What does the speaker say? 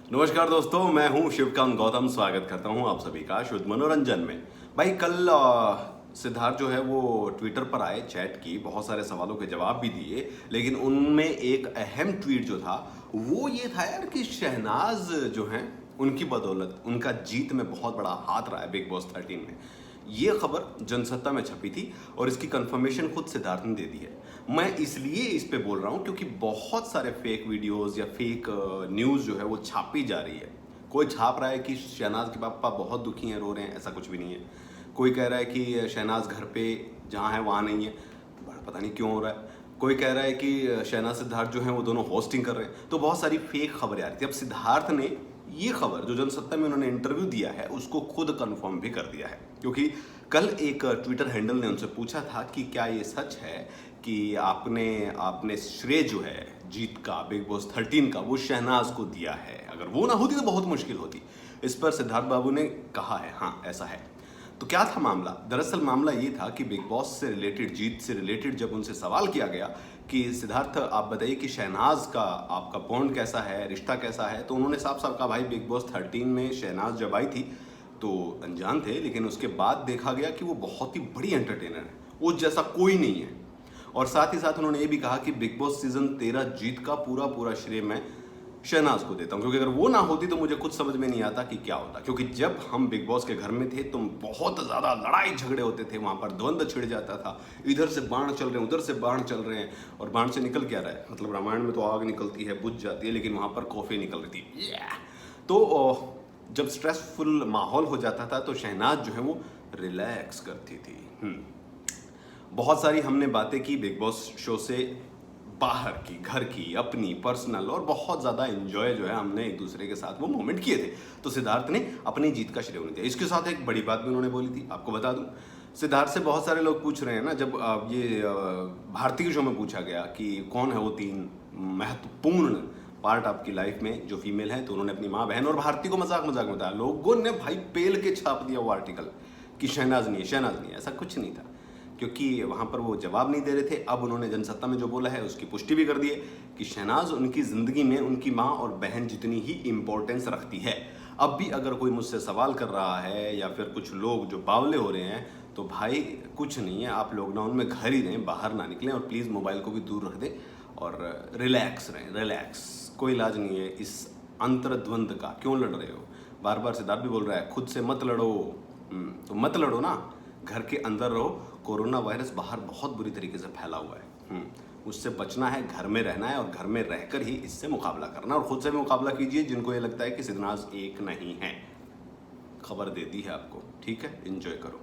नमस्कार दोस्तों, मैं हूं शिवकांत गौतम। स्वागत करता हूं आप सभी का शुद्ध मनोरंजन में। भाई कल सिद्धार्थ जो है वो ट्विटर पर आए, चैट की, बहुत सारे सवालों के जवाब भी दिए, लेकिन उनमें एक अहम ट्वीट जो था वो ये था यार कि शहनाज जो है उनकी बदौलत उनका जीत में बहुत बड़ा हाथ रहा है बिग बॉस 13 में। ये खबर जनसत्ता में छपी थी और इसकी कंफर्मेशन खुद सिद्धार्थ ने दे दी है। मैं इसलिए इस पे बोल रहा हूँ क्योंकि बहुत सारे फेक वीडियोस या फेक न्यूज़ जो है वो छापी जा रही है। कोई छाप रहा है कि शहनाज के पापा बहुत दुखी हैं, रो रहे हैं, ऐसा कुछ भी नहीं है। कोई कह रहा है कि शहनाज घर पे जहाँ है वहाँ नहीं है, पता नहीं क्यों हो रहा है। कोई कह रहा है कि शहनाज सिद्धार्थ जो है वो दोनों होस्टिंग कर रहे हैं। तो बहुत सारी फेक खबरें आ रही थी। अब सिद्धार्थ ने ये खबर जो जनसत्ता में उन्होंने इंटरव्यू दिया है उसको खुद कंफर्म भी कर दिया है, क्योंकि कल एक ट्विटर हैंडल ने उनसे पूछा था कि क्या ये सच है कि आपने आपने श्रेय जो है जीत का, बिग बॉस 13 का, वो शहनाज को दिया है। अगर वो ना होती तो बहुत मुश्किल होती। इस पर सिद्धार्थ बाबू ने कहा है हाँ ऐसा है। तो क्या था मामला? दरअसल मामला ये था कि बिग बॉस से रिलेटेड, जीत से रिलेटेड जब उनसे सवाल किया गया कि सिद्धार्थ आप बताइए कि शहनाज का आपका बॉन्ड कैसा है, रिश्ता कैसा है, तो उन्होंने साफ साफ कहा भाई बिग बॉस 13 में शहनाज जब आई थी तो अनजान थे, लेकिन उसके बाद देखा गया कि वो बहुत ही बड़ी एंटरटेनर है, वो जैसा कोई नहीं है। और साथ ही साथ उन्होंने ये भी कहा कि बिग बॉस सीजन 13 जीत का पूरा पूरा श्रेय मैं शहनाज को देता हूँ, क्योंकि अगर वो ना होती तो मुझे कुछ समझ में नहीं आता कि क्या होता। क्योंकि जब हम बिग बॉस के घर में थे तो बहुत ज़्यादा लड़ाई झगड़े होते थे, वहाँ पर द्वंद्व छिड़ जाता था। इधर से बाण चल रहे हैं, उधर से बाण चल रहे हैं, और बाण से निकल क्या रहा है, मतलब रामायण में तो आग निकलती है, बुझ जाती है, लेकिन वहाँ पर कॉफ़ी निकल रही थी। तो जब स्ट्रेसफुल माहौल हो जाता था तो शहनाज जो है वो रिलैक्स करती थी। बहुत सारी हमने बातें की बिग बॉस शो से बाहर की, घर की, अपनी पर्सनल, और बहुत ज़्यादा एंजॉय जो है हमने एक दूसरे के साथ वो मोमेंट किए थे। तो सिद्धार्थ ने अपनी जीत का श्रेय उन्हें दिया। इसके साथ एक बड़ी बात भी उन्होंने बोली थी, आपको बता दूं। सिद्धार्थ से बहुत सारे लोग पूछ रहे हैं ना, जब ये भारती के शो में पूछा गया कि कौन है वो 3 महत्वपूर्ण पार्ट आपकी लाइफ में जो फीमेल है, तो उन्होंने अपनी माँ, बहन और भारती को मजाक मजाक में बताया। लोगों ने भाई पेल के छाप दिया वो आर्टिकल कि शहनाज नहीं है, शहनाज नहीं है। ऐसा कुछ नहीं था, क्योंकि वहाँ पर वो जवाब नहीं दे रहे थे। अब उन्होंने जनसत्ता में जो बोला है उसकी पुष्टि भी कर दी है कि शहनाज उनकी ज़िंदगी में उनकी माँ और बहन जितनी ही इम्पोर्टेंस रखती है। अब भी अगर कोई मुझसे सवाल कर रहा है या फिर कुछ लोग जो बावले हो रहे हैं, तो भाई कुछ नहीं है, आप लॉकडाउन में घर ही रहें, बाहर ना निकलें, और प्लीज़ मोबाइल को भी दूर रख दें और रिलैक्स रहें। रिलैक्स, कोई इलाज नहीं है इस अंतर्द्वंद का। क्यों लड़ रहे हो? बार बार सिद्धार्थ भी बोल रहा है खुद से मत लड़ो। तो मत लड़ो ना, घर के अंदर रहो। कोरोना वायरस बाहर बहुत बुरी तरीके से फैला हुआ है, उससे बचना है, घर में रहना है, और घर में रहकर ही इससे मुकाबला करना। और खुद से भी मुकाबला कीजिए जिनको ये लगता है कि सिद्धनाज एक नहीं है। खबर दे दी है आपको, ठीक है, एंजॉय करो।